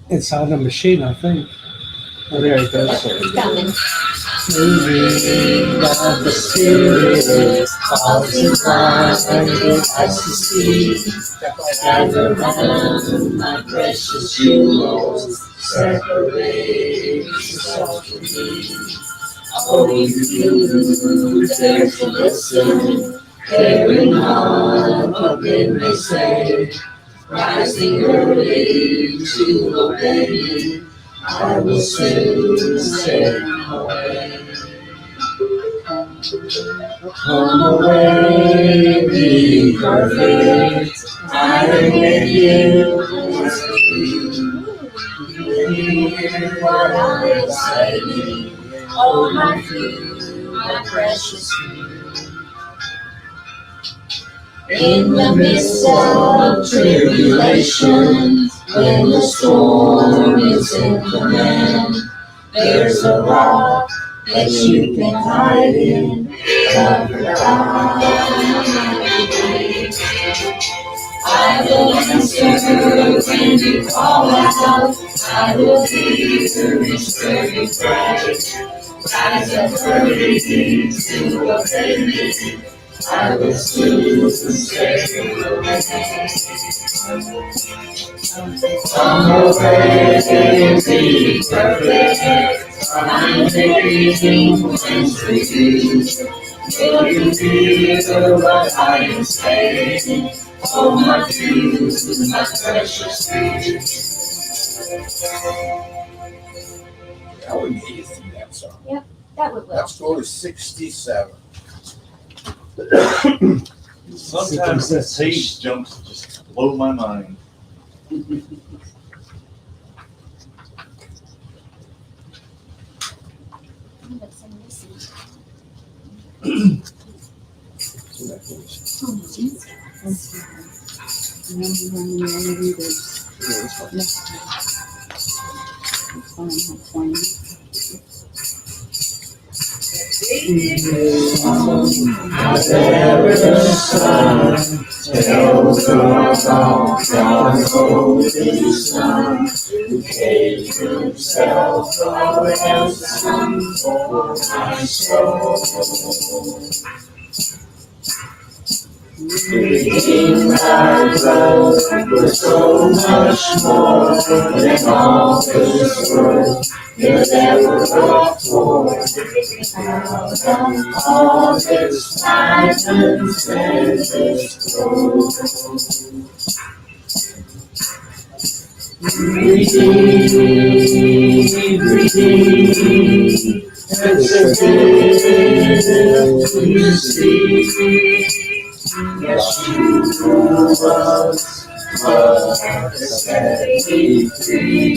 It's on the machine, I think. Oh, there it goes. Coming. Moving of the Spirit, causing blinded eyes to see. Gather round my precious jewels, separate yourself from me. Oh, you dare to listen, caring on what they may say, rising early to obey you. I will soon set them away. Come away, be perfect. I will make you as for you. Hear what I am saying. Oh, my few, my precious few. In the midst of tribulation, when the storm is in command, there's a rock that you can hide in, covered by my I will answer when you call out. I will hear your sturdy cry. Rise up early to obey me. I will soon save you away. Come away, be perfect. I'm making plans for you. Will you hear what I am saying? Oh, my few, my precious few. That would need to sing that song. Yep, that would well. Let's go to 67. Sometimes the page jumps just blow my mind. Whatever sun tells about God's holy Son, who gave himself a ransom for my soul. Redeemed by blood was so much more than all this world could ever afford. Out of all this diamonds and this gold, redeemed, it's a gift to see. Yes, you was what set me free.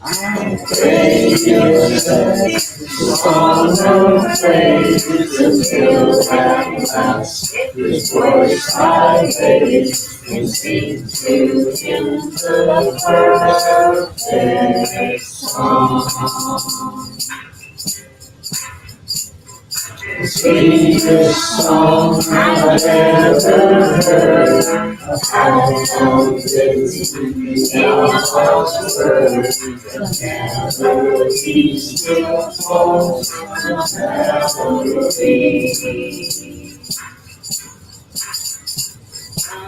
I pray you set song of praise until at last His voice I raise and sing to Him the perfect song. The sweetest song I've ever heard. I found this in God's word. The melody still falls on Calvary.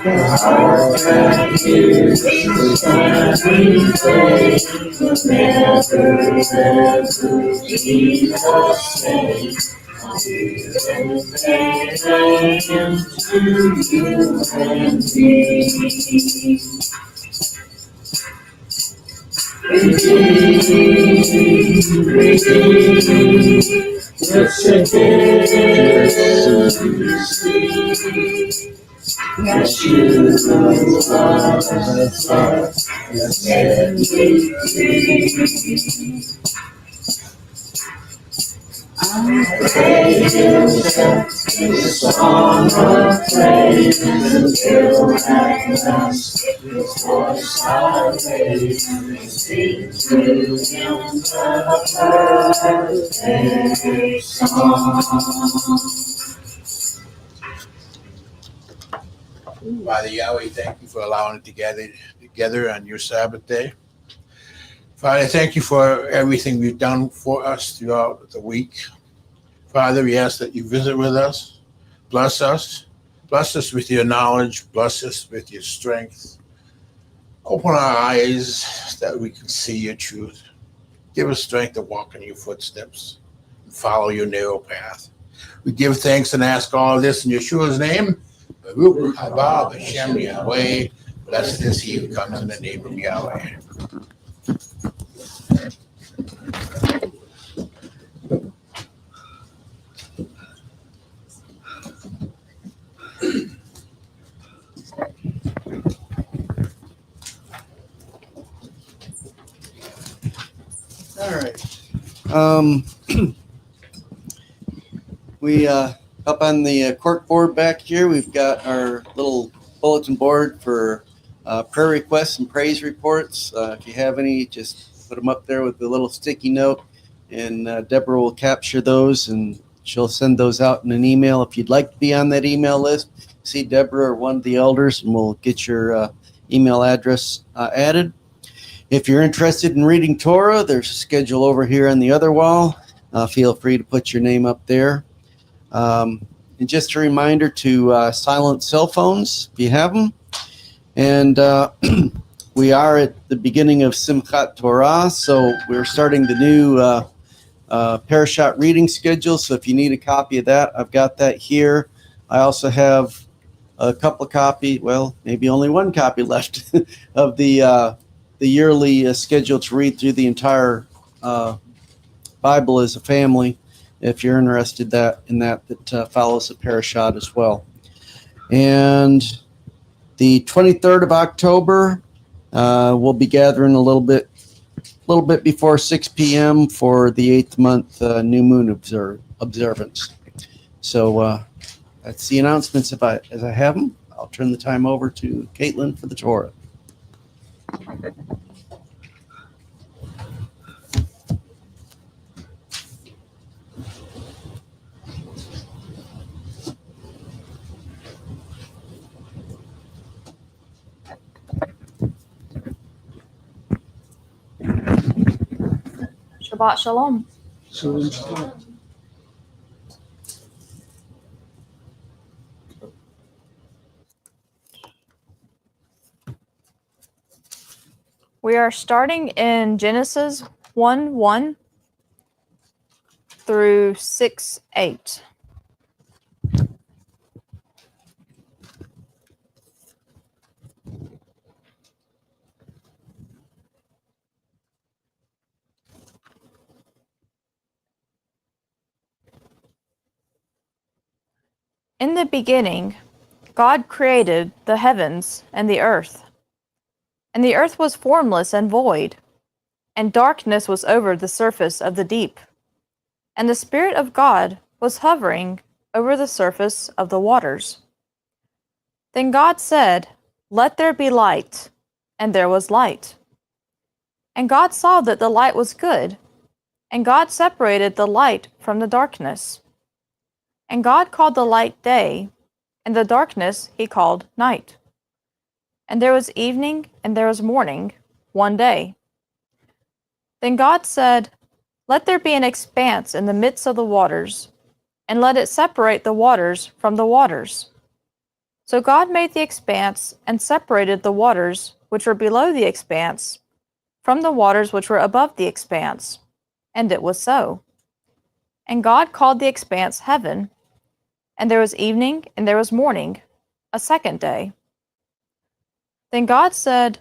The heart that hears the standing praise will never be the same. And thank Him to you and me. Redeemed, it's a gift to see. Yes, you was what set me free. I pray you set His song of praise until at last His voice I raise and sing to Him the perfect song. Father Yahweh, thank you for allowing it together on your Sabbath day. Father, thank you for everything you've done for us throughout the week. Father, we ask that you visit with us, bless us with your knowledge, bless us with your strength. Open our eyes that we can see your truth. Give us strength to walk in your footsteps and follow your narrow path. We give thanks and ask all of this in Yeshua's name. Baruch haba b'shem Yahweh. Blessed is he who comes in the name of Yahweh. All right. We up on the cork board back here, we've got our little bulletin board for prayer requests and praise reports. If you have any, just put them up there with the little sticky note, and Deborah will capture those and she'll send those out in an email. If you'd like to be on that email list, see Deborah or one of the elders, and we'll get your email address added. If you're interested in reading Torah, there's a schedule over here on the other wall. Feel free to put your name up there. And just a reminder to silence cell phones if you have them. And we are at the beginning of Simchat Torah, so we're starting the new Parashat reading schedule. So if you need a copy of that, I've got that here. I also have a couple of copies, well, maybe only one copy left of the yearly schedule to read through the entire Bible as a family, if you're interested in that follows the parashat as well. And the 23rd of October, we'll be gathering a little bit before 6 p.m. for the 8th month new moon observance. So that's the announcements as I have them. I'll turn the time over to Caitlin for the Torah. Shabbat Shalom. So, We are starting in Genesis 1:1 through 6:8. In the beginning, God created the heavens and the earth. And the earth was formless and void, and darkness was over the surface of the deep. And the Spirit of God was hovering over the surface of the waters. Then God said, "Let there be light," and there was light. And God saw that the light was good, and God separated the light from the darkness. And God called the light day, and the darkness he called night. And there was evening and there was morning, one day. Then God said, "Let there be an expanse in the midst of the waters, and let it separate the waters from the waters." So God made the expanse and separated the waters which were below the expanse from the waters which were above the expanse. And it was so. And God called the expanse heaven. And there was evening and there was morning, a second day. Then God said,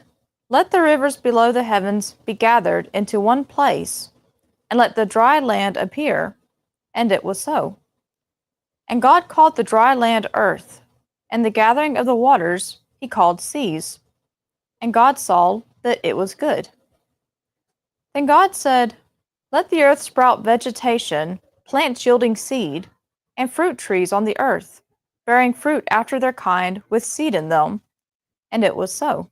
"Let the rivers below the heavens be gathered into one place, and let the dry land appear." And it was so. And God called the dry land earth, and the gathering of the waters he called seas. And God saw that it was good. Then God said, "Let the earth sprout vegetation, plants yielding seed, and fruit trees on the earth, bearing fruit after their kind with seed in them." And it was so.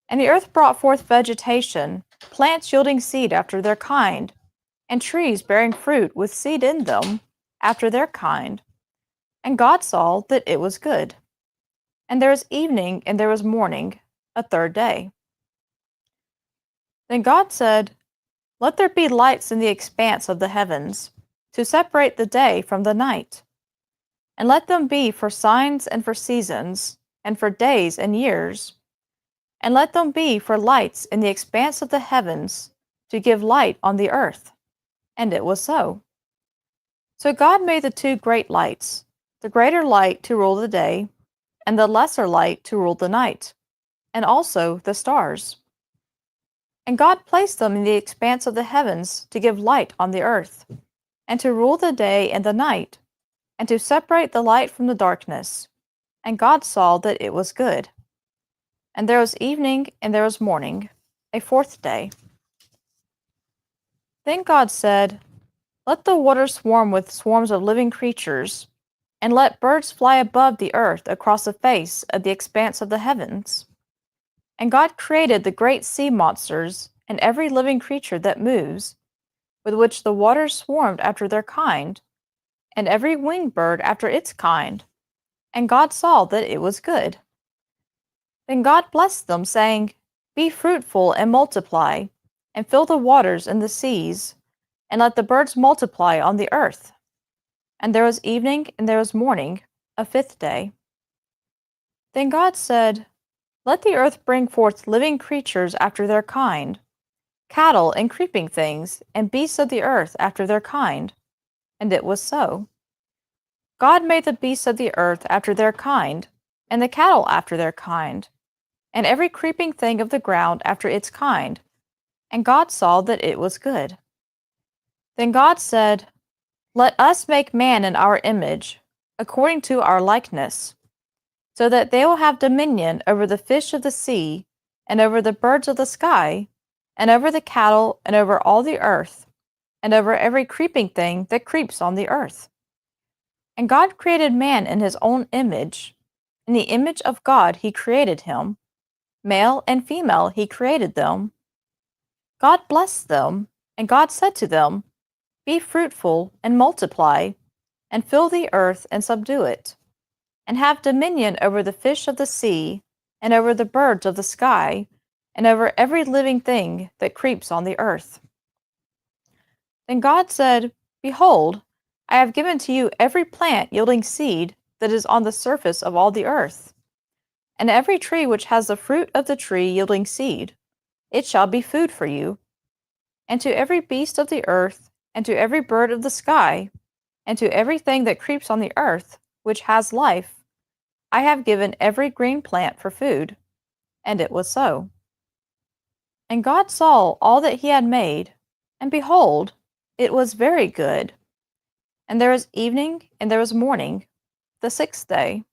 And the earth brought forth vegetation, plants yielding seed after their kind, and trees bearing fruit with seed in them after their kind. And God saw that it was good. And there was evening, and there was morning, a third day. Then God said, "Let there be lights in the expanse of the heavens, to separate the day from the night. And let them be for signs and for seasons, and for days and years. And let them be for lights in the expanse of the heavens, to give light on the earth." And it was so. So God made the two great lights, the greater light to rule the day, and the lesser light to rule the night, and also the stars. And God placed them in the expanse of the heavens to give light on the earth, and to rule the day and the night, and to separate the light from the darkness. And God saw that it was good. And there was evening, and there was morning, a fourth day. Then God said, "Let the waters swarm with swarms of living creatures, and let birds fly above the earth across the face of the expanse of the heavens." And God created the great sea monsters and every living creature that moves, with which the waters swarmed after their kind, and every winged bird after its kind. And God saw that it was good. Then God blessed them, saying, "Be fruitful and multiply, and fill the waters and the seas, and let the birds multiply on the earth." And there was evening, and there was morning, a fifth day. Then God said, "Let the earth bring forth living creatures after their kind, cattle and creeping things, and beasts of the earth after their kind." And it was so. God made the beasts of the earth after their kind, and the cattle after their kind, and every creeping thing of the ground after its kind. And God saw that it was good. Then God said, "Let us make man in our image, according to our likeness, so that they will have dominion over the fish of the sea, and over the birds of the sky, and over the cattle, and over all the earth, and over every creeping thing that creeps on the earth." And God created man in his own image. In the image of God he created him. Male and female he created them. God blessed them, and God said to them, "Be fruitful and multiply, and fill the earth and subdue it, and have dominion over the fish of the sea, and over the birds of the sky, and over every living thing that creeps on the earth." Then God said, "Behold, I have given to you every plant yielding seed that is on the surface of all the earth, and every tree which has the fruit of the tree yielding seed. It shall be food for you. And to every beast of the earth, and to every bird of the sky, and to everything that creeps on the earth, which has life, I have given every green plant for food." And it was so. And God saw all that he had made, and behold, it was very good. And there was evening, and there was morning, the sixth day.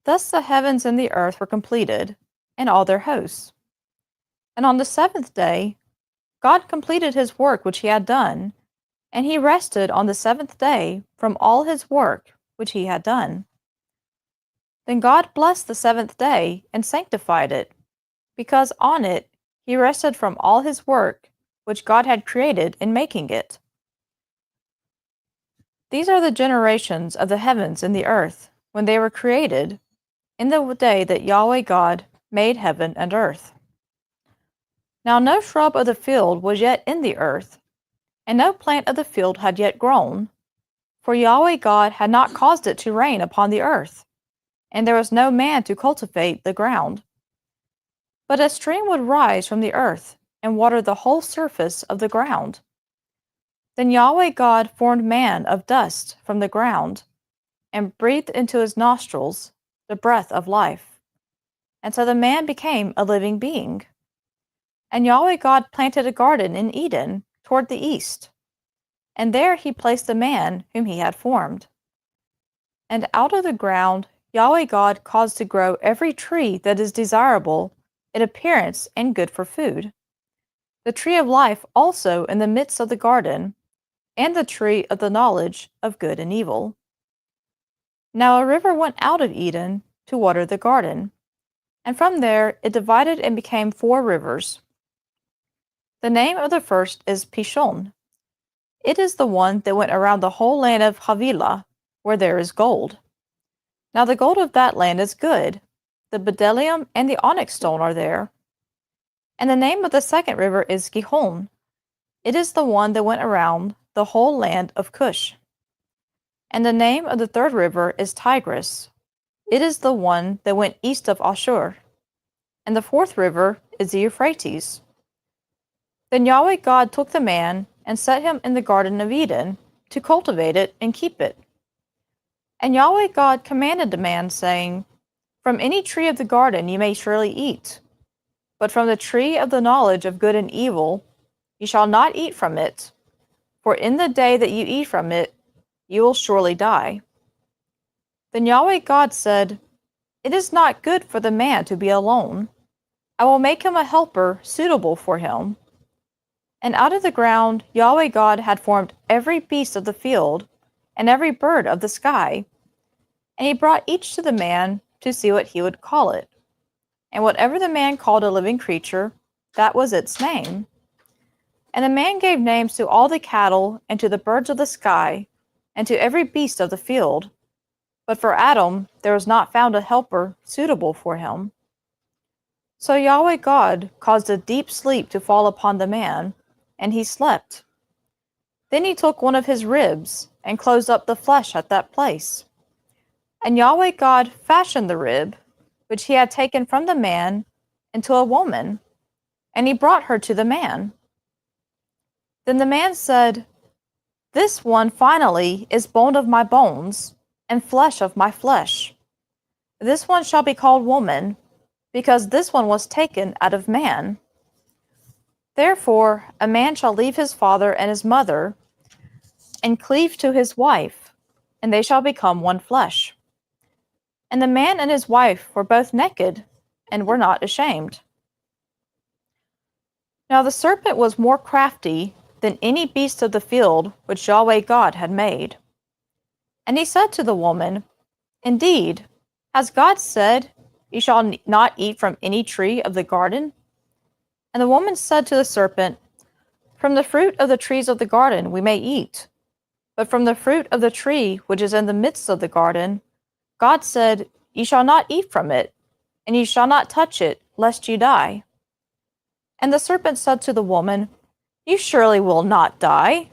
Thus the heavens and the earth were completed, and all their hosts. And on the seventh day, God completed his work which he had done, and he rested on the seventh day from all his work which he had done. Then God blessed the seventh day and sanctified it, because on it he rested from all his work which God had created in making it. These are the generations of the heavens and the earth when they were created, in the day that Yahweh God made heaven and earth. Now no shrub of the field was yet in the earth, and no plant of the field had yet grown, for Yahweh God had not caused it to rain upon the earth, and there was no man to cultivate the ground. But a stream would rise from the earth, and water the whole surface of the ground. Then Yahweh God formed man of dust from the ground, and breathed into his nostrils the breath of life. And so the man became a living being. And Yahweh God planted a garden in Eden toward the east, and there he placed the man whom he had formed. And out of the ground Yahweh God caused to grow every tree that is desirable in appearance and good for food, the tree of life also in the midst of the garden, and the tree of the knowledge of good and evil. Now a river went out of Eden to water the garden, and from there it divided and became 4 rivers. The name of the first is Pishon. It is the one that went around the whole land of Havilah, where there is gold. Now the gold of that land is good. The bdellium and the onyx stone are there. And the name of the second river is Gihon. It is the one that went around the whole land of Cush. And the name of the third river is Tigris. It is the one that went east of Ashur. And the fourth river is the Euphrates. Then Yahweh God took the man and set him in the Garden of Eden to cultivate it and keep it. And Yahweh God commanded the man, saying, From any tree of the garden you may surely eat, but from the tree of the knowledge of good and evil you shall not eat from it, for in the day that you eat from it you will surely die. Then Yahweh God said, It is not good for the man to be alone. I will make him a helper suitable for him. And out of the ground Yahweh God had formed every beast of the field and every bird of the sky. And he brought each to the man to see what he would call it. And whatever the man called a living creature, that was its name. And the man gave names to all the cattle and to the birds of the sky and to every beast of the field. But for Adam there was not found a helper suitable for him. So Yahweh God caused a deep sleep to fall upon the man, and he slept. Then he took one of his ribs and closed up the flesh at that place. And Yahweh God fashioned the rib, which he had taken from the man, into a woman, and he brought her to the man. Then the man said, This one finally is bone of my bones, and flesh of my flesh. This one shall be called woman, because this one was taken out of man. Therefore a man shall leave his father and his mother, and cleave to his wife, and they shall become one flesh. And the man and his wife were both naked, and were not ashamed. Now the serpent was more crafty than any beast of the field which Yahweh God had made. And he said to the woman, Indeed, has God said, You shall not eat from any tree of the garden? And the woman said to the serpent, From the fruit of the trees of the garden we may eat, but from the fruit of the tree which is in the midst of the garden, God said, Ye shall not eat from it, and ye shall not touch it, lest you die. And the serpent said to the woman, You surely will not die,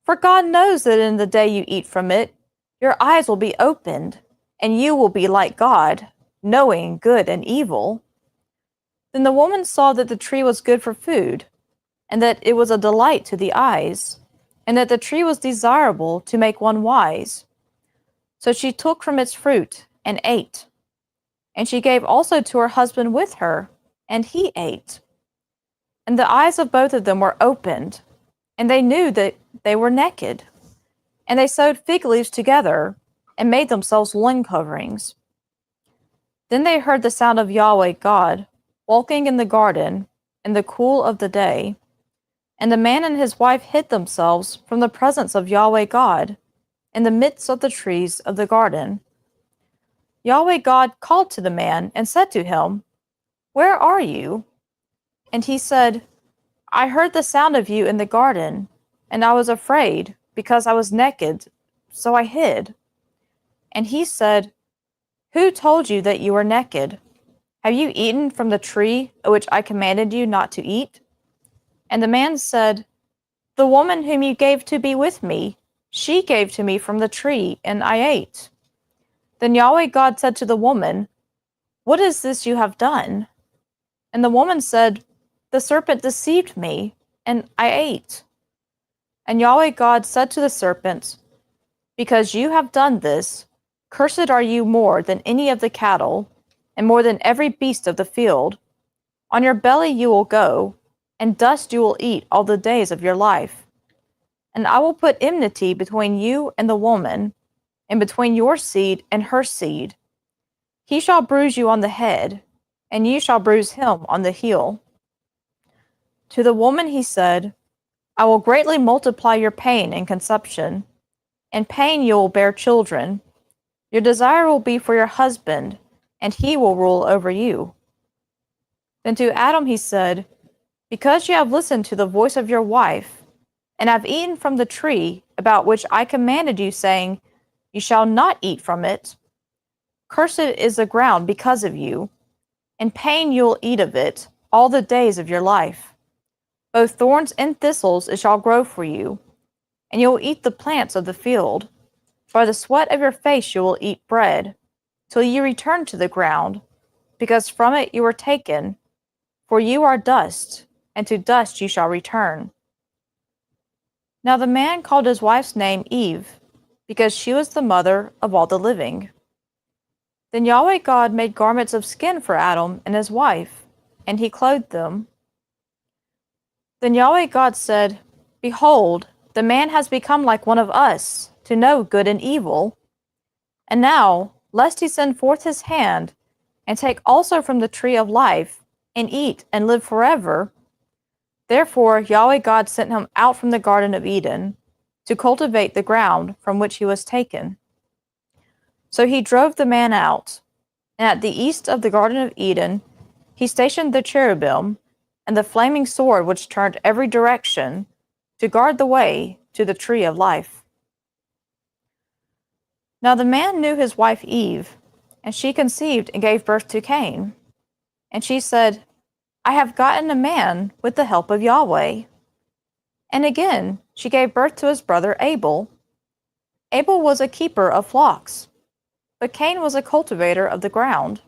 for God knows that in the day you eat from it, your eyes will be opened, and you will be like God, knowing good and evil. Then the woman saw that the tree was good for food, and that it was a delight to the eyes, and that the tree was desirable to make one wise. So she took from its fruit and ate. And she gave also to her husband with her, and he ate. And the eyes of both of them were opened, and they knew that they were naked. And they sewed fig leaves together, and made themselves loin coverings. Then they heard the sound of Yahweh God, walking in the garden in the cool of the day. And the man and his wife hid themselves from the presence of Yahweh God in the midst of the trees of the garden. Yahweh God called to the man and said to him, Where are you? And he said, I heard the sound of you in the garden, and I was afraid, because I was naked, so I hid. And he said, Who told you that you were naked? Have you eaten from the tree of which I commanded you not to eat? And the man said, The woman whom you gave to be with me, she gave to me from the tree, and I ate. Then Yahweh God said to the woman, What is this you have done? And the woman said, The serpent deceived me, and I ate. And Yahweh God said to the serpent, Because you have done this, cursed are you more than any of the cattle, and more than every beast of the field. On your belly you will go, and dust you will eat all the days of your life. And I will put enmity between you and the woman, and between your seed and her seed. He shall bruise you on the head, and you shall bruise him on the heel. To the woman he said, I will greatly multiply your pain in conception. In pain you will bear children. Your desire will be for your husband, and he will rule over you. Then to Adam he said, Because you have listened to the voice of your wife, and have eaten from the tree about which I commanded you, saying, You shall not eat from it. Cursed is the ground because of you. In pain you will eat of it all the days of your life. Both thorns and thistles it shall grow for you, and you will eat the plants of the field. By the sweat of your face you will eat bread, till you return to the ground, because from it you were taken. For you are dust, and to dust you shall return. Now the man called his wife's name Eve, because she was the mother of all the living. Then Yahweh God made garments of skin for Adam and his wife, and he clothed them. Then Yahweh God said, Behold, the man has become like one of us, to know good and evil. And now, lest he send forth his hand, and take also from the tree of life, and eat and live forever. Therefore Yahweh God sent him out from the Garden of Eden, to cultivate the ground from which he was taken. So he drove the man out, and at the east of the Garden of Eden he stationed the cherubim, and the flaming sword which turned every direction, to guard the way to the tree of life. Now the man knew his wife Eve, and she conceived and gave birth to Cain. And she said, I have gotten a man with the help of Yahweh. And again she gave birth to his brother Abel. Abel was a keeper of flocks, but Cain was a cultivator of the ground.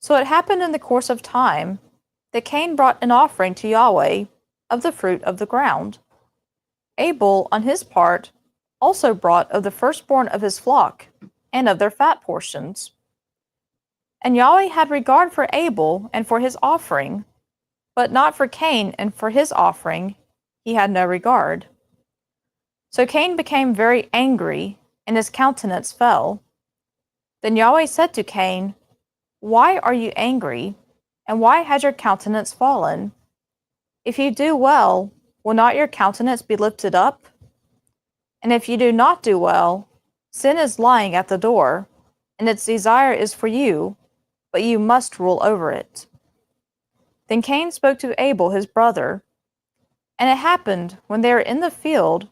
So it happened in the course of time that Cain brought an offering to Yahweh of the fruit of the ground. Abel, on his part, also brought of the firstborn of his flock and of their fat portions. And Yahweh had regard for Abel and for his offering, but not for Cain and for his offering he had no regard. So Cain became very angry, and his countenance fell. Then Yahweh said to Cain, Why are you angry, and why has your countenance fallen? If you do well, will not your countenance be lifted up? And if you do not do well, sin is lying at the door, and its desire is for you, but you must rule over it. Then Cain spoke to Abel his brother. And it happened, when they were in the field,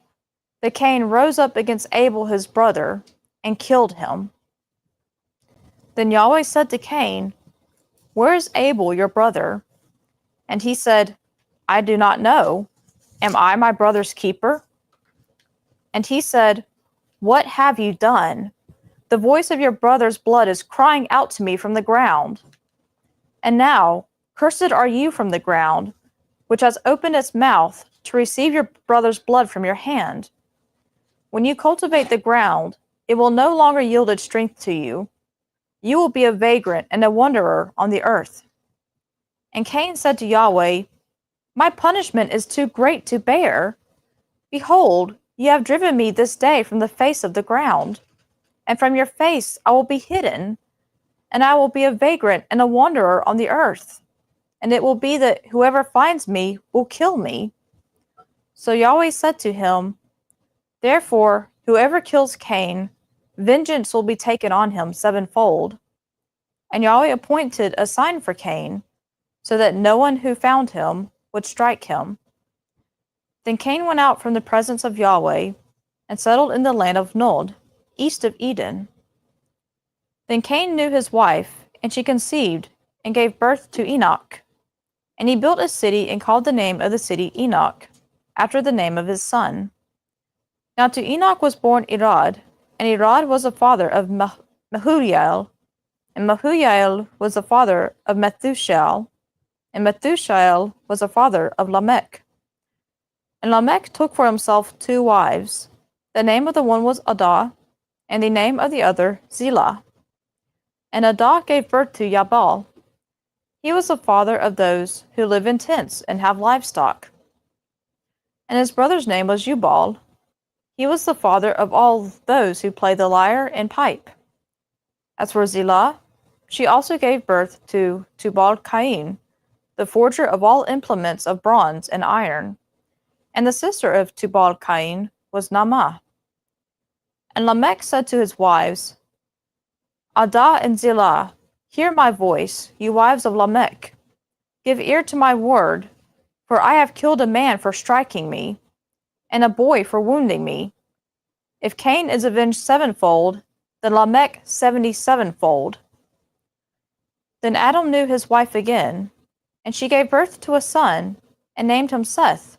that Cain rose up against Abel his brother, and killed him. Then Yahweh said to Cain, Where is Abel your brother? And he said, I do not know. Am I my brother's keeper? And he said, What have you done? The voice of your brother's blood is crying out to me from the ground. And now, cursed are you from the ground, which has opened its mouth to receive your brother's blood from your hand. When you cultivate the ground, it will no longer yield its strength to you. You will be a vagrant and a wanderer on the earth. And Cain said to Yahweh, My punishment is too great to bear. Behold, you have driven me this day from the face of the ground, and from your face I will be hidden, and I will be a vagrant and a wanderer on the earth. And it will be that whoever finds me will kill me. So Yahweh said to him, Therefore, whoever kills Cain, vengeance will be taken on him sevenfold. And Yahweh appointed a sign for Cain, so that no one who found him would strike him. Then Cain went out from the presence of Yahweh, and settled in the land of Nod, east of Eden. Then Cain knew his wife, and she conceived, and gave birth to Enoch. And he built a city, and called the name of the city Enoch, after the name of his son. Now to Enoch was born Irad, and Irad was the father of Mehujael, and Mehujael was the father of Methushael, and Methushael was the father of Lamech. And Lamech took for himself 2 wives. The name of the one was Adah, and the name of the other Zillah. And Adah gave birth to Jabal. He was the father of those who live in tents and have livestock. And his brother's name was Jubal. He was the father of all those who play the lyre and pipe. As for Zillah, she also gave birth to Tubal-Cain, the forger of all implements of bronze and iron. And the sister of Tubal-Cain was Naamah. And Lamech said to his wives, Adah and Zillah, hear my voice, you wives of Lamech. Give ear to my word, for I have killed a man for striking me, and a boy for wounding me. If Cain is avenged sevenfold, then Lamech 77-fold. Then Adam knew his wife again, and she gave birth to a son, and named him Seth.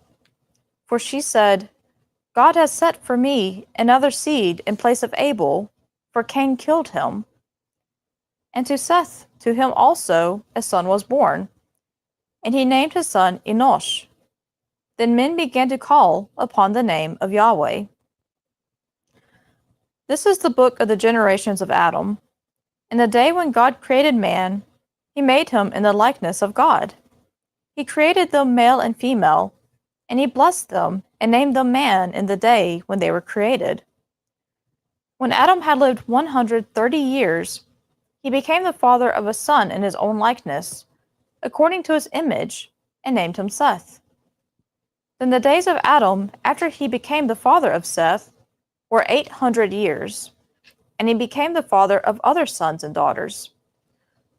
For she said, God has set for me another seed in place of Abel, for Cain killed him. And to Seth, to him also a son was born, and he named his son Enosh. Then men began to call upon the name of Yahweh. This is the book of the generations of Adam. In the day when God created man, he made him in the likeness of God. He created them male and female, and he blessed them and named them man in the day when they were created. When Adam had lived 130 years, he became the father of a son in his own likeness, according to his image, and named him Seth. Then the days of Adam, after he became the father of Seth, were 800 years, and he became the father of other sons and daughters.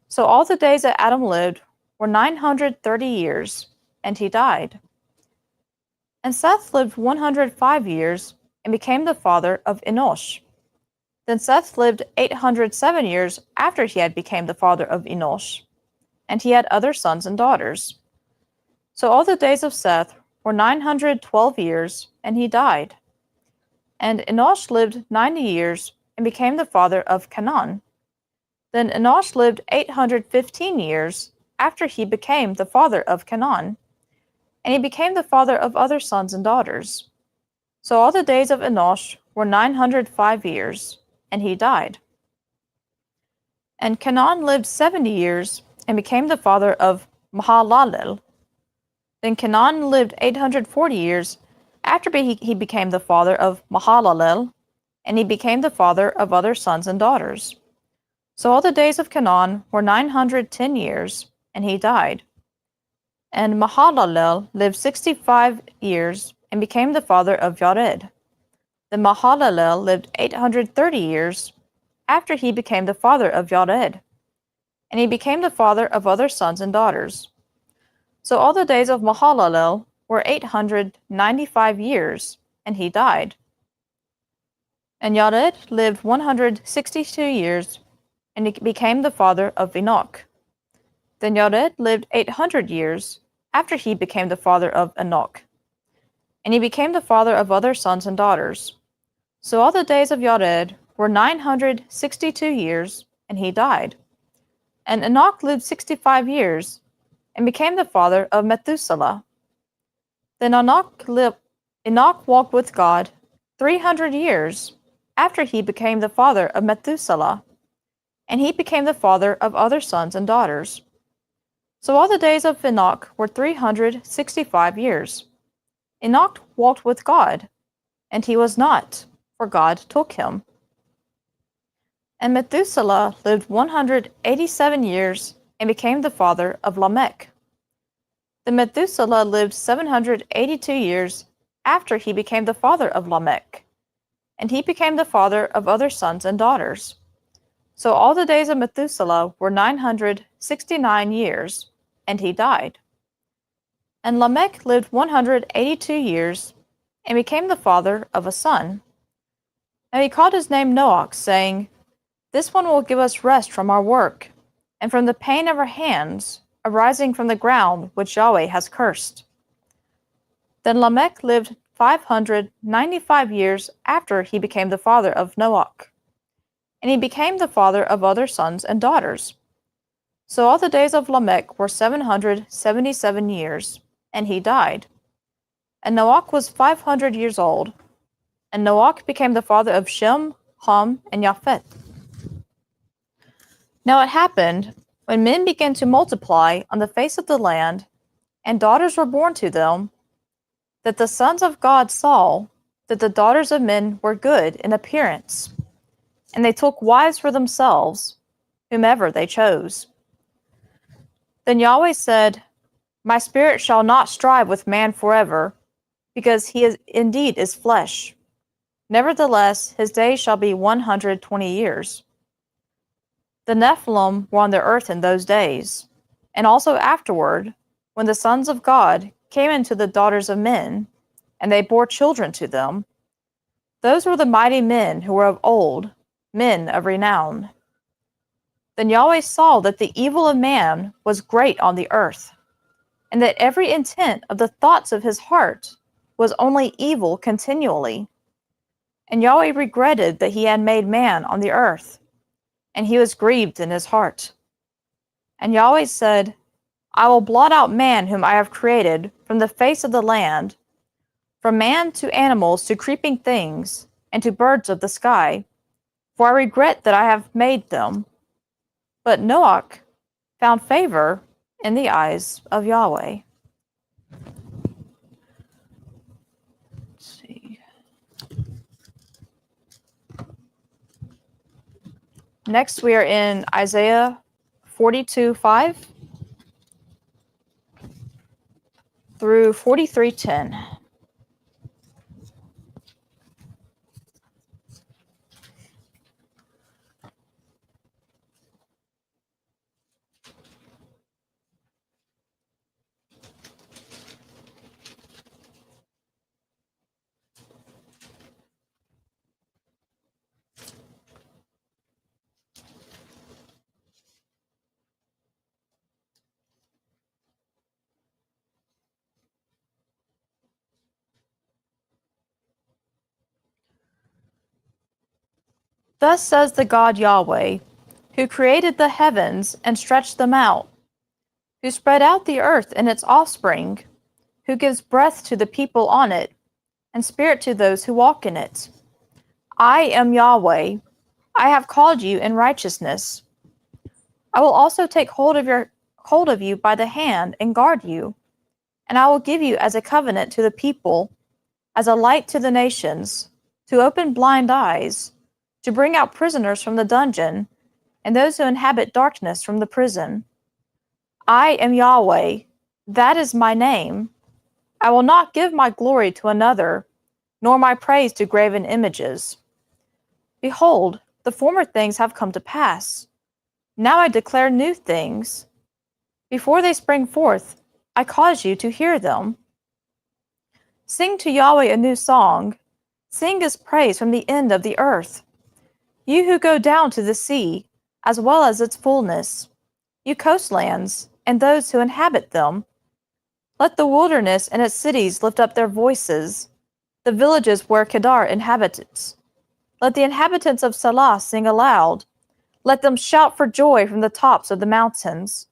So all the days that Adam lived were 930 years, and he died. And Seth lived 105 years, and became the father of Enosh. Then Seth lived 807 years after he had become the father of Enosh, and he had other sons and daughters. So all the days of Seth were 912 years, and he died. And Enosh lived 90 years, and became the father of Canaan. Then Enosh lived 815 years after he became the father of Canaan, and he became the father of other sons and daughters. So all the days of Enosh were 905 years, and he died. And Canaan lived 70 years, and became the father of Mahalalel. Then Canaan lived 840 years after he became the father of Mahalalel, and he became the father of other sons and daughters. So all the days of Canaan were 910 years, and he died. And Mahalalel lived 65 years, and became the father of Yared. Then Mahalalel lived 830 years after he became the father of Yared, and he became the father of other sons and daughters. So all the days of Mahalalel were 895 years, and he died. And Yared lived 162 years, and he became the father of Enoch. Then Yared lived 800 years after he became the father of Enoch, and he became the father of other sons and daughters. So all the days of Yared were 962 years, and he died. And Enoch lived 65 years, and became the father of Methuselah. Then Enoch walked with God 300 years after he became the father of Methuselah, and he became the father of other sons and daughters. So all the days of Enoch were 365 years. Enoch walked with God, and he was not, for God took him. And Methuselah lived 187 years, and became the father of Lamech. Then Methuselah lived 782 years after he became the father of Lamech, and he became the father of other sons and daughters. So all the days of Methuselah were 969 years, and he died. And Lamech lived 182 years, and became the father of a son. And he called his name Noach, saying, This one will give us rest from our work, and from the pain of our hands, arising from the ground which Yahweh has cursed. Then Lamech lived 595 years after he became the father of Noach, and he became the father of other sons and daughters. So all the days of Lamech were 777 years, and he died. And Noach was 500 years old, and Noach became the father of Shem, Ham, and Japheth. Now it happened, when men began to multiply on the face of the land, and daughters were born to them, that the sons of God saw that the daughters of men were good in appearance, and they took wives for themselves, whomever they chose. Then Yahweh said, My spirit shall not strive with man forever, because he indeed is flesh. Nevertheless, his days shall be 120 years. The Nephilim were on the earth in those days, and also afterward, when the sons of God came into the daughters of men, and they bore children to them. Those were the mighty men who were of old, men of renown. Then Yahweh saw that the evil of man was great on the earth, and that every intent of the thoughts of his heart was only evil continually. And Yahweh regretted that he had made man on the earth, and he was grieved in his heart. And Yahweh said, I will blot out man whom I have created from the face of the land, from man to animals to creeping things, and to birds of the sky, for I regret that I have made them. But Noach found favor in the eyes of Yahweh. Let's see. Next, we are in Isaiah 42:5 through 43:10. Thus says the God Yahweh, who created the heavens and stretched them out, who spread out the earth and its offspring, who gives breath to the people on it, and spirit to those who walk in it. I am Yahweh. I have called you in righteousness. I will also take hold of you by the hand and guard you, and I will give you as a covenant to the people, as a light to the nations, to open blind eyes, to bring out prisoners from the dungeon, and those who inhabit darkness from the prison. I am Yahweh, that is my name. I will not give my glory to another, nor my praise to graven images. Behold, the former things have come to pass. Now I declare new things. Before they spring forth, I cause you to hear them. Sing to Yahweh a new song. Sing his praise from the end of the earth. You who go down to the sea, as well as its fullness, you coastlands, and those who inhabit them. Let the wilderness and its cities lift up their voices, the villages where Kedar inhabits. Let the inhabitants of Salah sing aloud. Let them shout for joy from the tops of the mountains.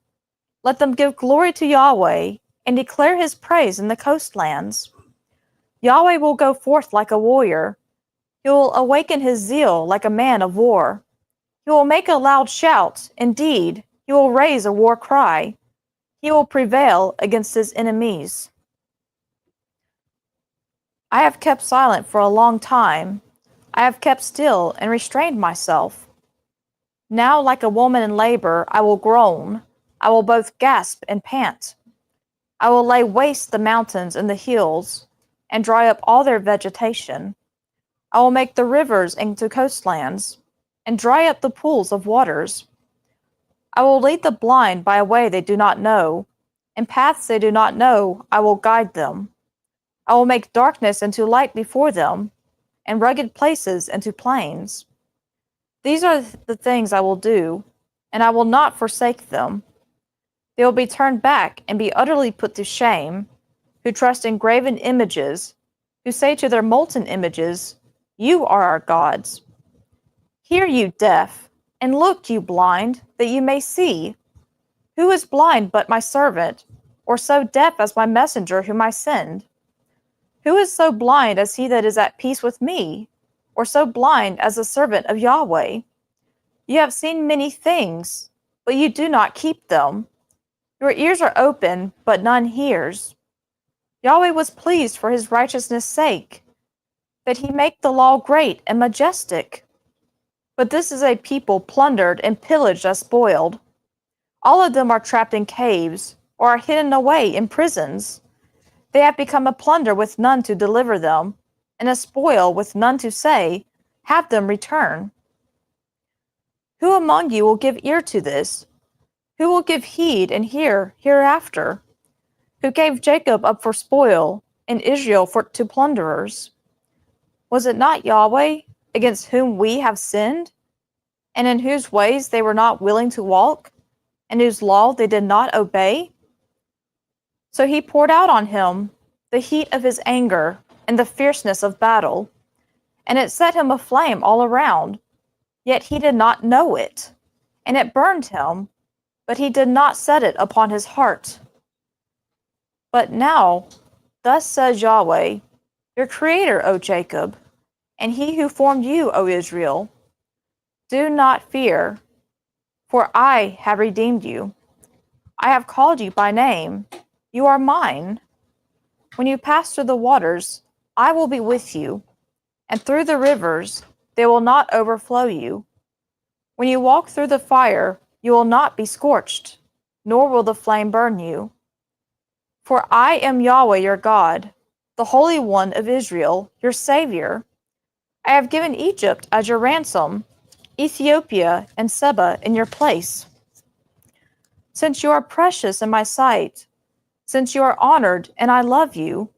Let them give glory to Yahweh and declare his praise in the coastlands. Yahweh will go forth like a warrior. He will awaken his zeal like a man of war. He will make a loud shout. Indeed, he will raise a war cry. He will prevail against his enemies. I have kept silent for a long time. I have kept still and restrained myself. Now, like a woman in labor, I will groan. I will both gasp and pant. I will lay waste the mountains and the hills, and dry up all their vegetation. I will make the rivers into coastlands, and dry up the pools of waters. I will lead the blind by a way they do not know, and paths they do not know I will guide them. I will make darkness into light before them, and rugged places into plains. These are the things I will do, and I will not forsake them. They will be turned back and be utterly put to shame, who trust in graven images, who say to their molten images, You are our gods. Hear, you deaf, and look, you blind, that you may see. Who is blind but my servant, or so deaf as my messenger whom I send? Who is so blind as he that is at peace with me, or so blind as the servant of Yahweh? You have seen many things, but you do not keep them. Your ears are open, but none hears. Yahweh was pleased for his righteousness' sake, that he make the law great and majestic. But this is a people plundered and pillaged as spoiled. All of them are trapped in caves, or are hidden away in prisons. They have become a plunder with none to deliver them, and a spoil with none to say, Have them return. Who among you will give ear to this? Who will give heed and hear hereafter? Who gave Jacob up for spoil, and Israel to plunderers? Was it not Yahweh, against whom we have sinned, and in whose ways they were not willing to walk, and whose law they did not obey? So he poured out on him the heat of his anger and the fierceness of battle, and it set him aflame all around, yet he did not know it, and it burned him, but he did not set it upon his heart. But now, thus says Yahweh, your Creator, O Jacob, and he who formed you, O Israel, do not fear, for I have redeemed you. I have called you by name. You are mine. When you pass through the waters, I will be with you, and through the rivers, they will not overflow you. When you walk through the fire, you will not be scorched, nor will the flame burn you. For I am Yahweh your God, the Holy One of Israel, your Savior. I have given Egypt as your ransom, Ethiopia and Seba in your place. Since you are precious in my sight, since you are honored and I love you,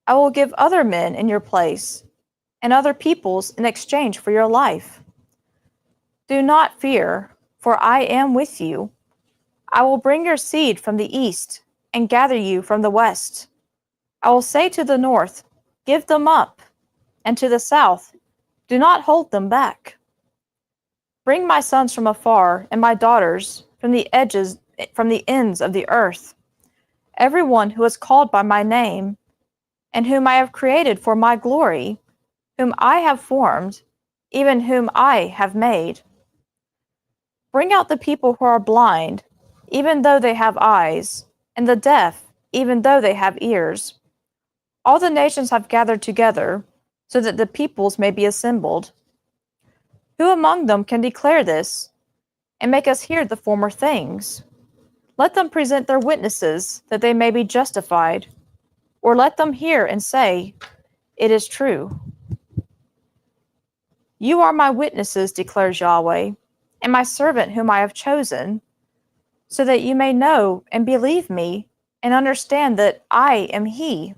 I will give other men in your place, and other peoples in exchange for your life. Do not fear, for I am with you. I will bring your seed from the east and gather you from the west. I will say to the north, give them up, and to the south, do not hold them back. Bring my sons from afar and my daughters from the ends of the earth, everyone who is called by my name, and whom I have created for my glory, whom I have formed, even whom I have made. Bring out the people who are blind, even though they have eyes, and the deaf, even though they have ears. All the nations have gathered together, so that the peoples may be assembled. Who among them can declare this, and make us hear the former things? Let them present their witnesses, that they may be justified, or let them hear and say, it is true. You are my witnesses, declares Yahweh, and my servant whom I have chosen, so that you may know and believe me, and understand that I am He.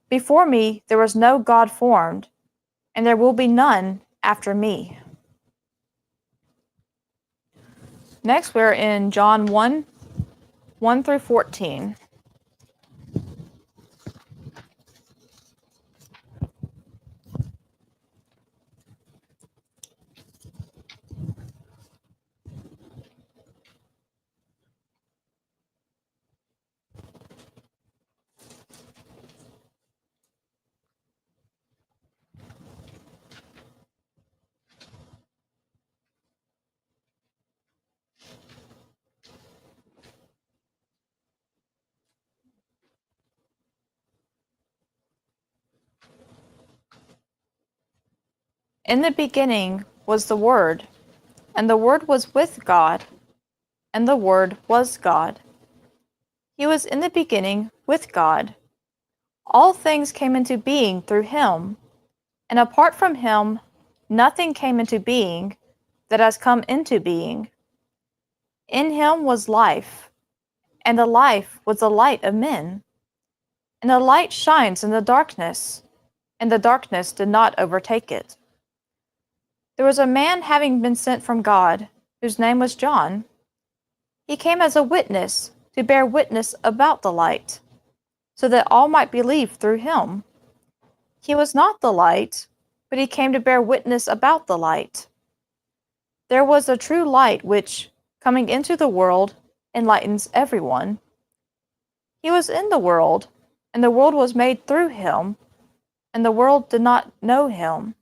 Before me there was no God formed, and there will be none after me. Next, we're in John 1, 1 through 14. In the beginning was the Word, and the Word was with God, and the Word was God. He was in the beginning with God. All things came into being through him, and apart from him, nothing came into being that has come into being. In him was life, and the life was the light of men. And the light shines in the darkness, and the darkness did not overtake it. There was a man having been sent from God, whose name was John. He came as a witness to bear witness about the light, so that all might believe through him. He was not the light, but he came to bear witness about the light. There was a true light which, coming into the world, enlightens everyone. He was in the world, and the world was made through him, and the world did not know him.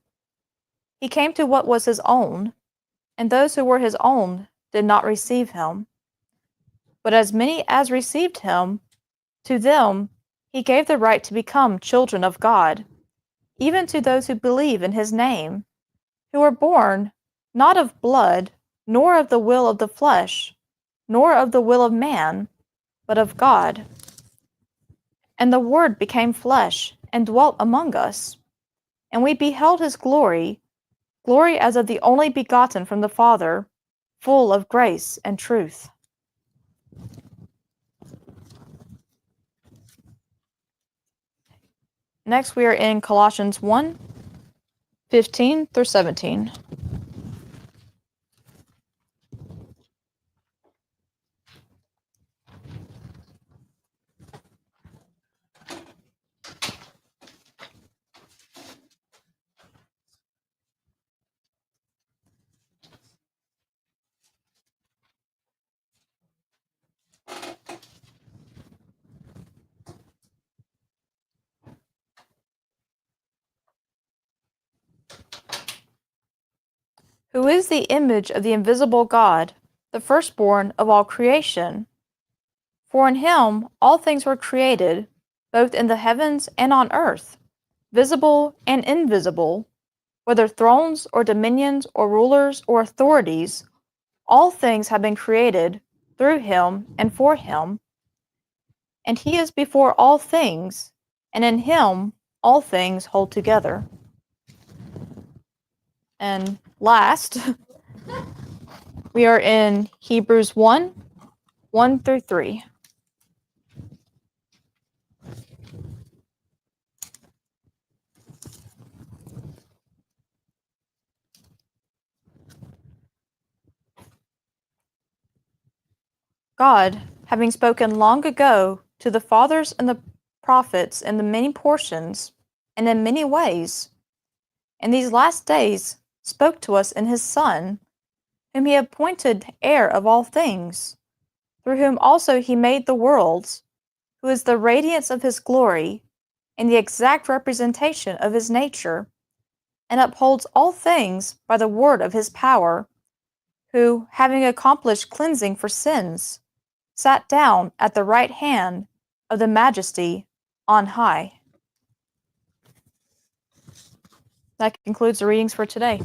He came to what was his own, and those who were his own did not receive him. But as many as received him, to them he gave the right to become children of God, even to those who believe in his name, who were born not of blood, nor of the will of the flesh, nor of the will of man, but of God. And the Word became flesh and dwelt among us, and we beheld his glory, glory as of the only begotten from the Father, full of grace and truth. Next, we are in Colossians 1, 15 through 17. who is the image of the invisible God, the firstborn of all creation. For in him all things were created, both in the heavens and on earth, visible and invisible, whether thrones or dominions or rulers or authorities, all things have been created through him and for him. And he is before all things, and in him all things hold together. And last, we are in Hebrews 1 through 3. God, having spoken long ago to the fathers and the prophets in the many portions and in many ways, in these last days spoke to us in his Son, whom he appointed heir of all things, through whom also he made the worlds, who is the radiance of his glory and the exact representation of his nature, and upholds all things by the word of his power, who, having accomplished cleansing for sins, sat down at the right hand of the Majesty on high. That concludes the readings for today.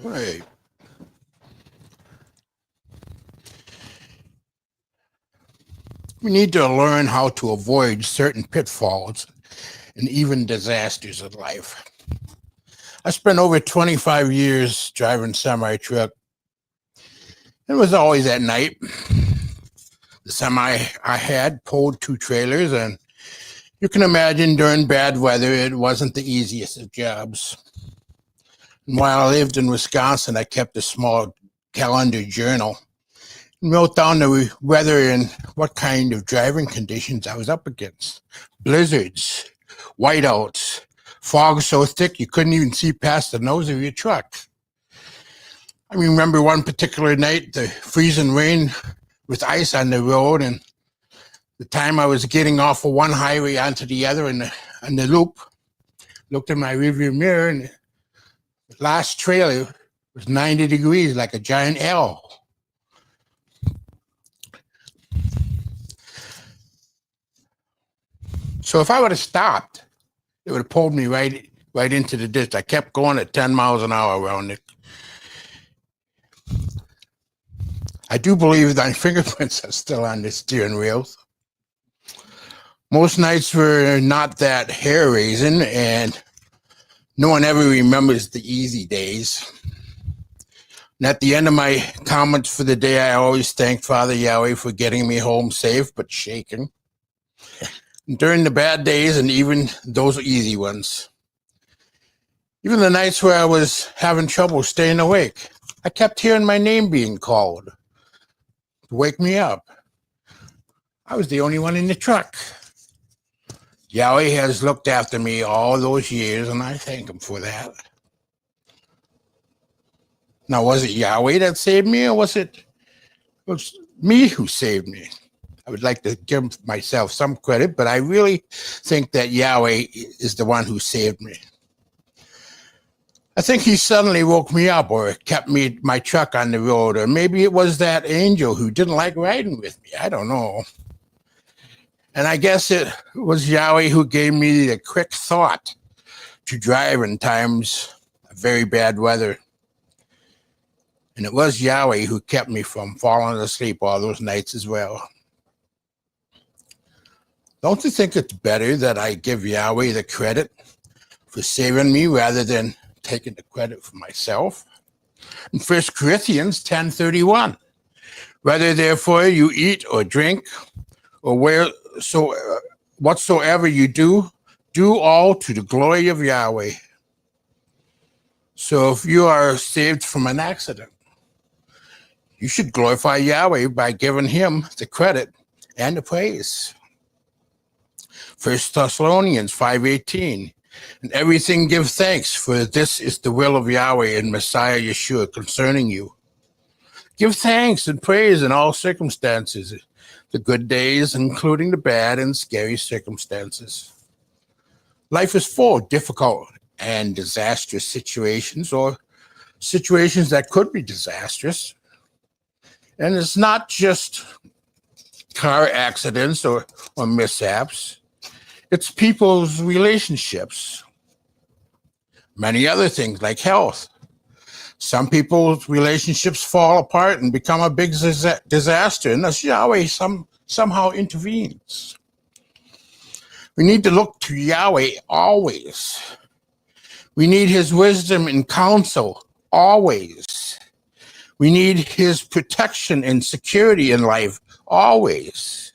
Right. We need to learn how to avoid certain pitfalls and even disasters in life. I spent over 25 years driving semi-truck. It was always at night. The semi I had pulled 2 trailers, and you can imagine during bad weather, it wasn't the easiest of jobs. And while I lived in Wisconsin, I kept a small calendar journal and wrote down the weather and what kind of driving conditions I was up against. Blizzards, whiteouts, fog so thick you couldn't even see past the nose of your truck. I remember one particular night, the freezing rain with ice on the road, and the time I was getting off of one highway onto the other in the loop, looked in my rearview mirror, and the last trailer was 90 degrees like a giant L. So if I would have stopped, it would have pulled me right into the ditch. I kept going at 10 miles an hour around it. I do believe my fingerprints are still on the steering wheel. Most nights were not that hair-raising, and no one ever remembers the easy days. And at the end of my comments for the day, I always thank Father Yahweh for getting me home safe but shaken. And during the bad days and even those easy ones, even the nights where I was having trouble staying awake, I kept hearing my name being called to wake me up. I was the only one in the truck. Yahweh has looked after me all those years, and I thank him for that. Now, was it Yahweh that saved me, or was it me who saved me? I would like to give myself some credit, but I really think that Yahweh is the one who saved me. I think he suddenly woke me up or kept my truck on the road, or maybe it was that angel who didn't like riding with me. I don't know. And I guess it was Yahweh who gave me the quick thought to drive in times of very bad weather. And it was Yahweh who kept me from falling asleep all those nights as well. Don't you think it's better that I give Yahweh the credit for saving me rather than taking the credit for myself? In 1 Corinthians 10:31, whether therefore you eat or drink or whatsoever you do, do all to the glory of Yahweh. So if you are saved from an accident, you should glorify Yahweh by giving him the credit and the praise. 1 Thessalonians 5:18, and everything give thanks, for this is the will of Yahweh and Messiah Yeshua concerning you. Give thanks and praise in all circumstances, the good days, including the bad and scary circumstances. Life is full of difficult and disastrous situations, or situations that could be disastrous. And it's not just car accidents or mishaps. It's people's relationships. Many other things like health. Some people's relationships fall apart and become a big disaster, and thus Yahweh somehow intervenes. We need to look to Yahweh always. We need his wisdom and counsel always. We need his protection and security in life always.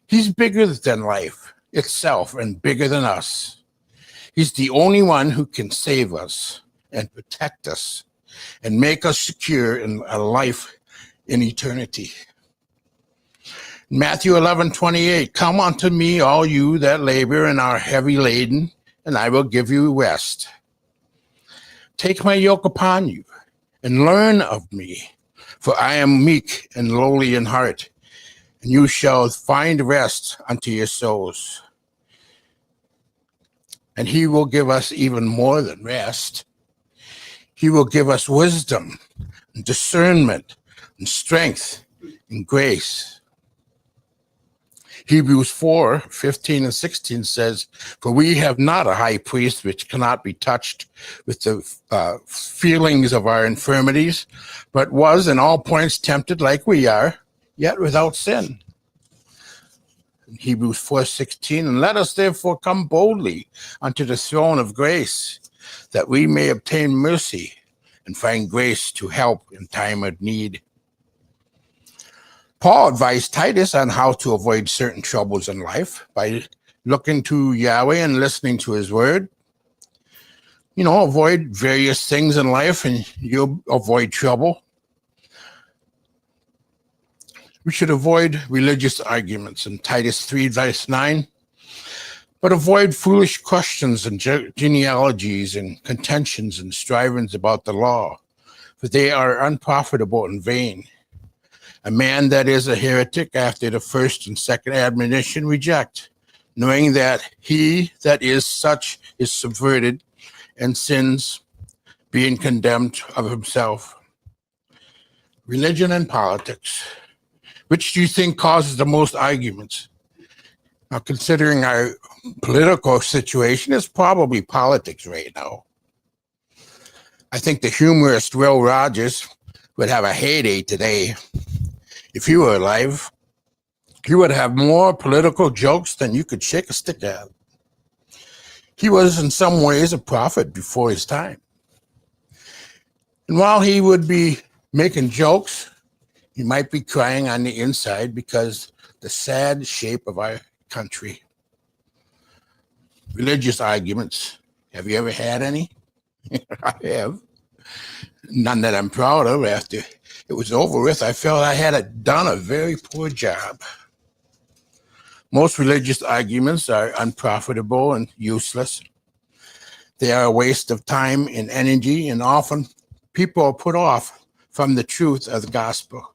He's bigger than life itself and bigger than us. He's the only one who can save us and protect us and make us secure in a life in eternity. Matthew 11:28, come unto me, all you that labor and are heavy laden, and I will give you rest. Take my yoke upon you and learn of me, for I am meek and lowly in heart, and you shall find rest unto your souls. And he will give us even more than rest. He will give us wisdom and discernment and strength and grace. Hebrews 4:15 and 16 says, for we have not a high priest which cannot be touched with the feelings of our infirmities, but was in all points tempted like we are, yet without sin. Hebrews 4:16, and let us therefore come boldly unto the throne of grace, that we may obtain mercy and find grace to help in time of need. Paul advised Titus on how to avoid certain troubles in life by looking to Yahweh and listening to his word. You know, avoid various things in life and you'll avoid trouble. We should avoid religious arguments in Titus 3:9, but avoid foolish questions and genealogies and contentions and strivings about the law, for they are unprofitable and vain. A man that is a heretic after the first and second admonition reject, knowing that he that is such is subverted and sins, being condemned of himself. Religion and politics. Which do you think causes the most arguments? Now, considering our political situation, it's probably politics right now. I think the humorist Will Rogers would have a heyday today. If he were alive, he would have more political jokes than you could shake a stick at. He was in some ways a prophet before his time. And while he would be making jokes, he might be crying on the inside because the sad shape of our country. Religious arguments. Have you ever had any? I have. None that I'm proud of. After it was over with, I felt I had done a very poor job. Most religious arguments are unprofitable and useless. They are a waste of time and energy, and often people are put off from the truth of the gospel,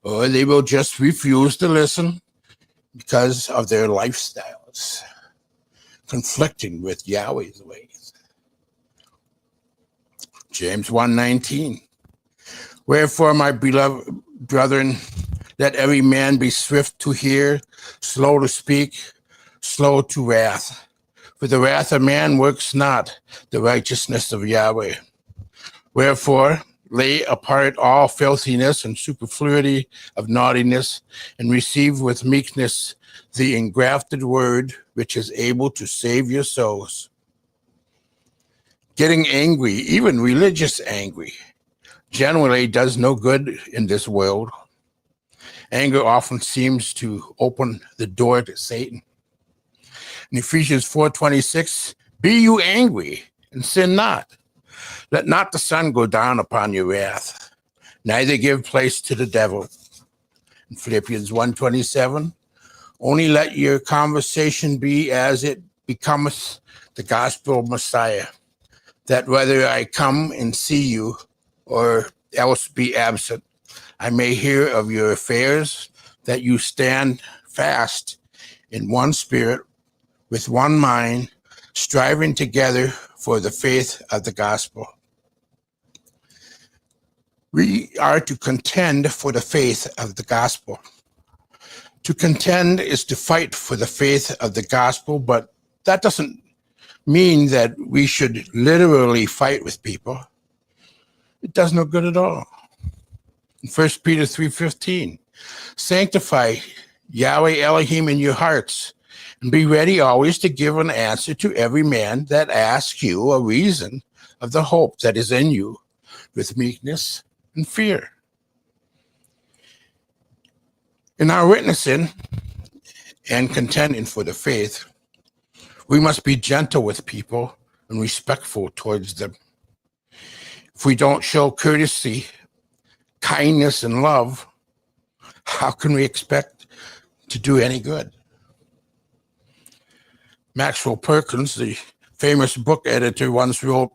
or they will just refuse to listen because of their lifestyles conflicting with Yahweh's ways. James 1:19. Wherefore, my beloved brethren, let every man be swift to hear, slow to speak, slow to wrath. For the wrath of man works not the righteousness of Yahweh. Wherefore, lay apart all filthiness and superfluity of naughtiness, and receive with meekness the engrafted word, which is able to save your souls. Getting angry, even religious angry, generally does no good in this world. Anger often seems to open the door to Satan. In Ephesians 4:26, be you angry and sin not. Let not the sun go down upon your wrath, neither give place to the devil. In Philippians 1:27, only let your conversation be as it becometh the gospel of Messiah, that whether I come and see you or else be absent, I may hear of your affairs, that you stand fast in one spirit, with one mind, striving together for the faith of the gospel. We are to contend for the faith of the gospel. To contend is to fight for the faith of the gospel, but that doesn't mean that we should literally fight with people. It does no good at all. In 1 Peter 3:15, sanctify Yahweh Elohim in your hearts, and be ready always to give an answer to every man that asks you a reason of the hope that is in you, with meekness and fear. In our witnessing and contending for the faith, we must be gentle with people and respectful towards them. If we don't show courtesy, kindness, and love, how can we expect to do any good? Maxwell Perkins, the famous book editor, once wrote,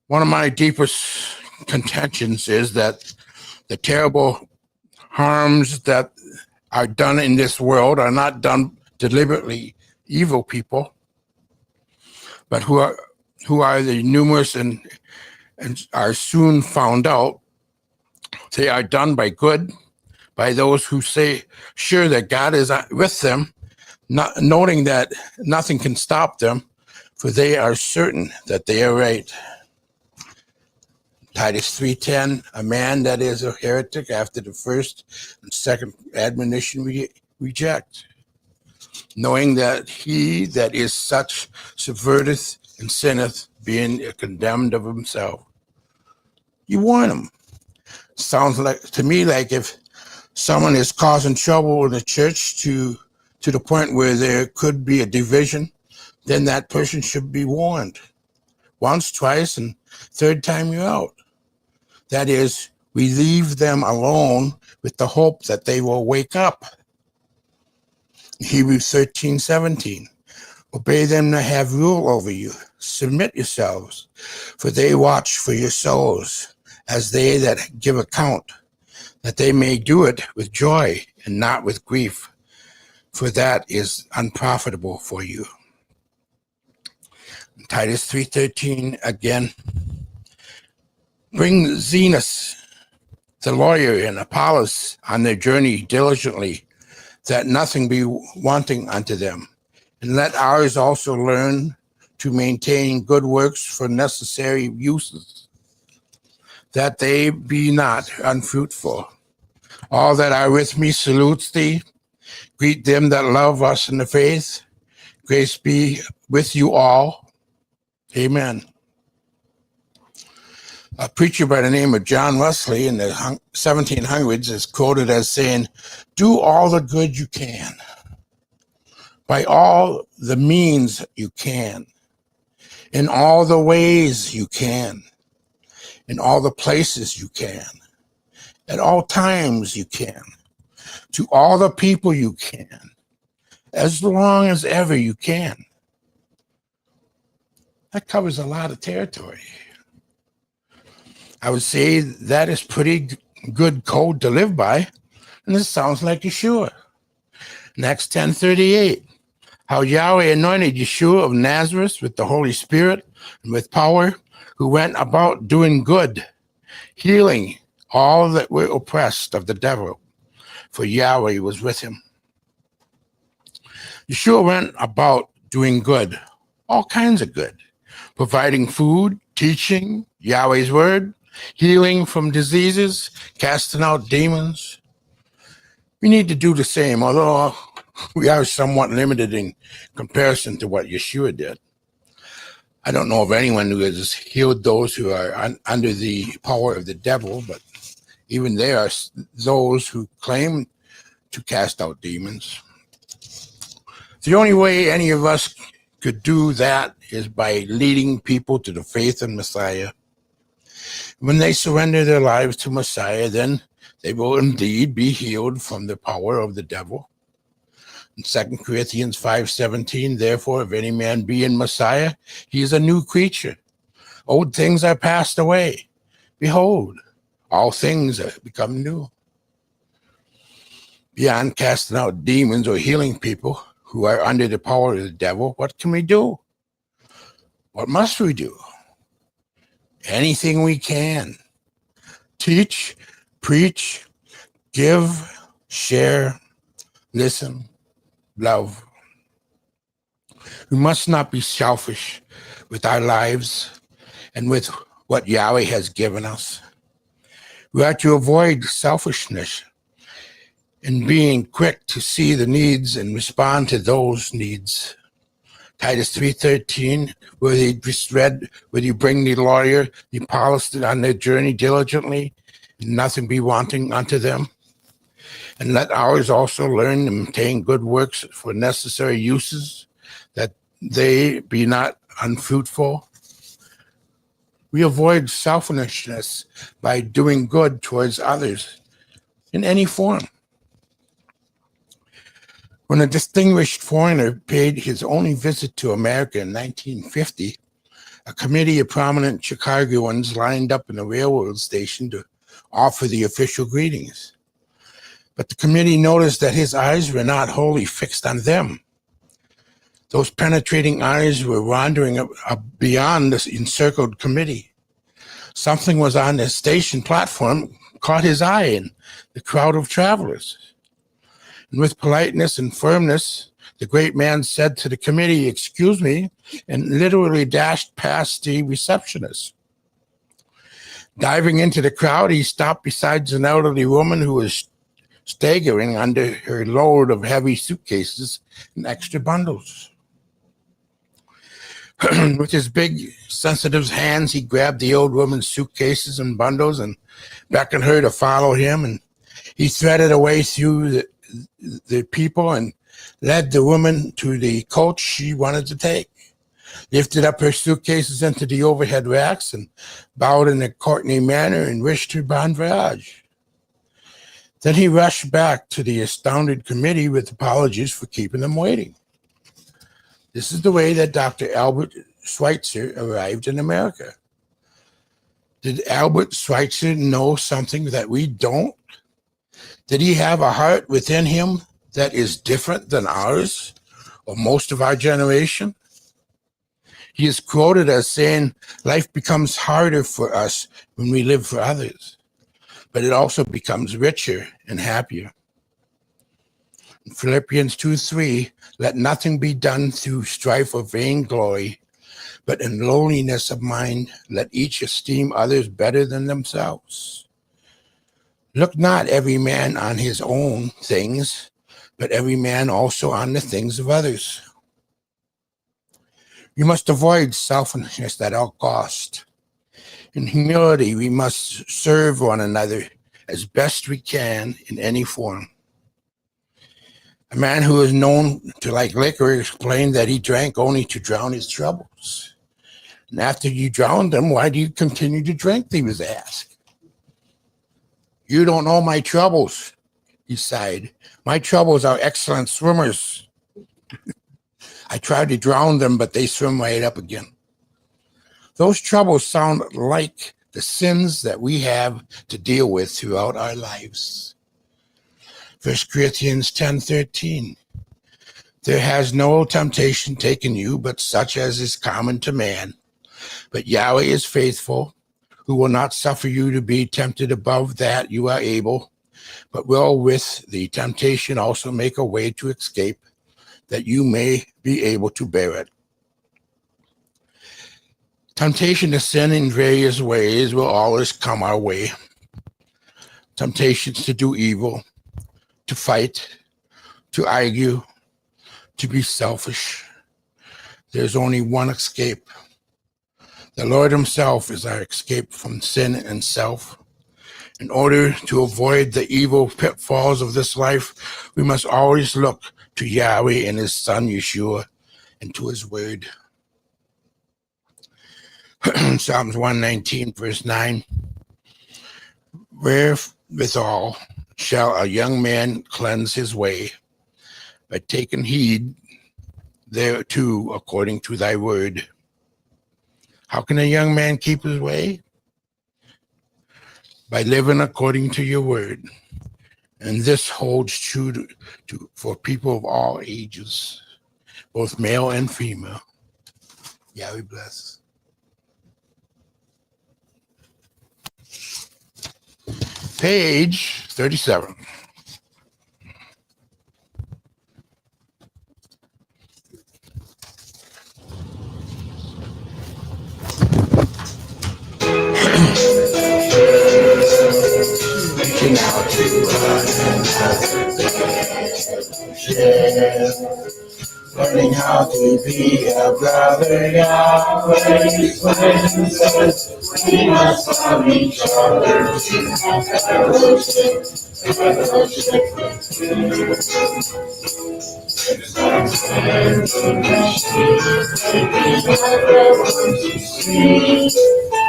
one of my deepest contentions is that the terrible harms that are done in this world are not done deliberately evil people, but who are the numerous and are soon found out. They are done by those who say sure that God is with them, not noting that nothing can stop them, for they are certain that they are right. Titus 3:10, a man that is a heretic after the first and second admonition reject, knowing that he that is such subverteth and sinneth, being condemned of himself. You warn him. Sounds like to me like if someone is causing trouble in the church to the point where there could be a division, then that person should be warned. Once, twice, and third time you're out. That is, we leave them alone with the hope that they will wake up. Hebrews 13:17. Obey them that have rule over you. Submit yourselves, for they watch for your souls, as they that give account, that they may do it with joy and not with grief, for that is unprofitable for you. Titus 3:13 again. Bring Zenos, the lawyer, and Apollos on their journey diligently, that nothing be wanting unto them. And let ours also learn to maintain good works for necessary uses, that they be not unfruitful. All that are with me salutes thee. Greet them that love us in the faith. Grace be with you all. Amen. A preacher by the name of John Wesley in the 1700s is quoted as saying, do all the good you can, by all the means you can, in all the ways you can, in all the places you can, at all times you can, to all the people you can, as long as ever you can. That covers a lot of territory. I would say that is pretty good code to live by, and this sounds like Yeshua. Acts 10:38, how Yahweh anointed Yeshua of Nazareth with the Holy Spirit and with power, who went about doing good, healing all that were oppressed of the devil, for Yahweh was with him. Yeshua went about doing good, all kinds of good, providing food, teaching Yahweh's word, healing from diseases, casting out demons. We need to do the same, although we are somewhat limited in comparison to what Yeshua did. I don't know of anyone who has healed those who are under the power of the devil, but even there are those who claim to cast out demons. The only way any of us could do that is by leading people to the faith in Messiah. When they surrender their lives to Messiah, then they will indeed be healed from the power of the devil. In 2 Corinthians 5:17, therefore, if any man be in Messiah, he is a new creature. Old things are passed away. Behold, all things are become new. Beyond casting out demons or healing people who are under the power of the devil, what can we do? What must we do? Anything we can. Teach, preach, give, share, listen, love. We must not be selfish with our lives and with what Yahweh has given us. We are to avoid selfishness and being quick to see the needs and respond to those needs. Titus 3:13, where he just read, where you bring the lawyer, you polish it on their journey diligently, and nothing be wanting unto them. And let ours also learn and maintain good works for necessary uses, that they be not unfruitful. We avoid selfishness by doing good towards others in any form. When a distinguished foreigner paid his only visit to America in 1950, a committee of prominent Chicagoans lined up in the railroad station to offer the official greetings. But the committee noticed that his eyes were not wholly fixed on them. Those penetrating eyes were wandering up beyond the encircled committee. Something was on the station platform, caught his eye in the crowd of travelers. And with politeness and firmness, the great man said to the committee, "Excuse me," and literally dashed past the receptionist. Diving into the crowd, he stopped beside an elderly woman who was staggering under her load of heavy suitcases and extra bundles. With his big, sensitive hands, he grabbed the old woman's suitcases and bundles and beckoned her to follow him. And he threaded away through the people and led the woman to the coach she wanted to take, lifted up her suitcases into the overhead racks and bowed in a courtly manner and wished her bon voyage. Then he rushed back to the astounded committee with apologies for keeping them waiting. This is the way that Dr. Albert Schweitzer arrived in America. Did Albert Schweitzer know something that we don't? Did he have a heart within him that is different than ours or most of our generation? He is quoted as saying, life becomes harder for us when we live for others, but it also becomes richer and happier. In Philippians 2:3, let nothing be done through strife or vainglory, but in lowliness of mind, let each esteem others better than themselves. Look not every man on his own things, but every man also on the things of others. You must avoid selfishness at all cost. In humility, we must serve one another as best we can in any form. A man who is known to like liquor explained that he drank only to drown his troubles. And after you drowned them, why do you continue to drink? He was asked. You don't know my troubles, he sighed. My troubles are excellent swimmers. I tried to drown them, but they swim right up again. Those troubles sound like the sins that we have to deal with throughout our lives. 1 Corinthians 10:13. There has no temptation taken you, but such as is common to man. But Yahweh is faithful, who will not suffer you to be tempted above that you are able, but will with the temptation also make a way to escape, that you may be able to bear it. Temptation to sin in various ways will always come our way. Temptations to do evil, to fight, to argue, to be selfish. There's only one escape. The Lord himself is our escape from sin and self. In order to avoid the evil pitfalls of this life, we must always look to Yahweh and his Son, Yeshua, and to his word. Psalms 119, verse 9. Wherewithal shall a young man cleanse his way? By taking heed thereto according to thy word. How can a young man keep his way? By living according to your word. And this holds true for people of all ages, both male and female. Yahweh bless. Page 37. Reaching out to learning how to be a brother. Yahweh's says we must love each other to have fellowship.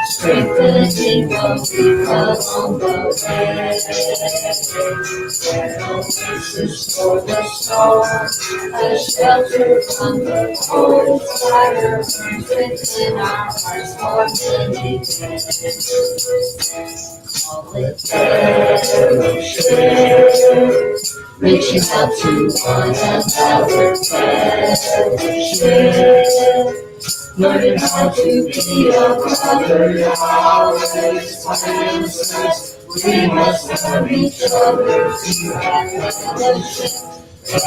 Strengthening what we got on the way. Oasis for the soul, a shelter from the cold fire burns within our hearts for many days. Call it fellowship, reaching out to one another. Fellowship. Learning how to be a brother. Yahweh's plan says we must love each other to have fellowship It's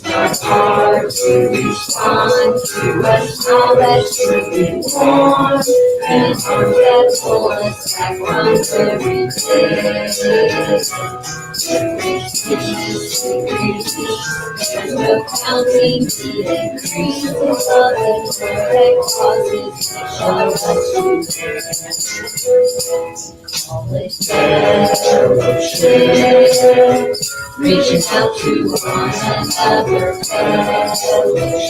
not hard to respond to a smile that should be warm and arms that pull us back from there's no counting the increase of love and that causes show us to call it fellowship, reaching out to one another. Fellowship,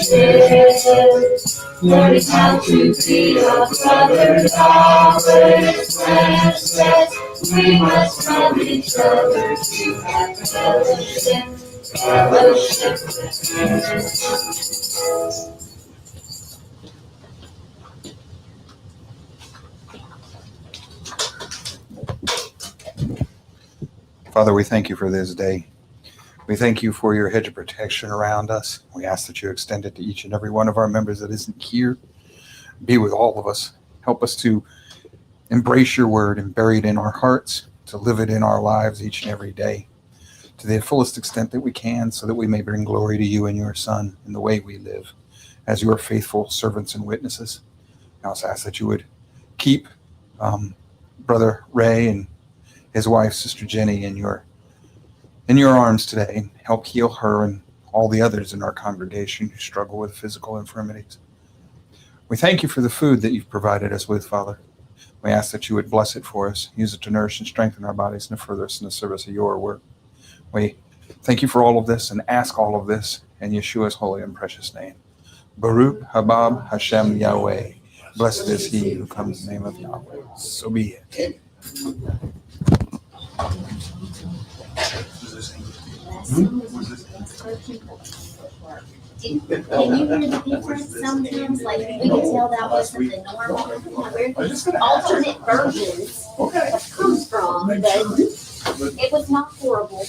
learning how to be a brother. Yahweh's plan says we must love each other to have fellowship. Father, we thank you for this day. We thank you for your hedge of protection around us. We ask that you extend it to each and every one of our members that isn't here. Be with all of us. Help us to embrace your word and bury it in our hearts, to live it in our lives each and every day to the fullest extent that we can, so that we may bring glory to you and your Son in the way we live as your faithful servants and witnesses. I also ask that you would keep Brother Ray and his wife, Sister Jenny, in your arms today, and help heal her and all the others in our congregation who struggle with physical infirmities. We thank you for the food that you've provided us with, Father. We ask that you would bless it for us, use it to nourish and strengthen our bodies and to further us in the service of your work. We thank you for all of this and ask all of this in Yeshua's holy and precious name. Baruch Habab Hashem Yahweh. Blessed is he who comes in the name of Yahweh. So be it. Can you hear the difference sometimes? Like, we could tell that wasn't the normal. There's alternate versions of comes from, but it was not horrible.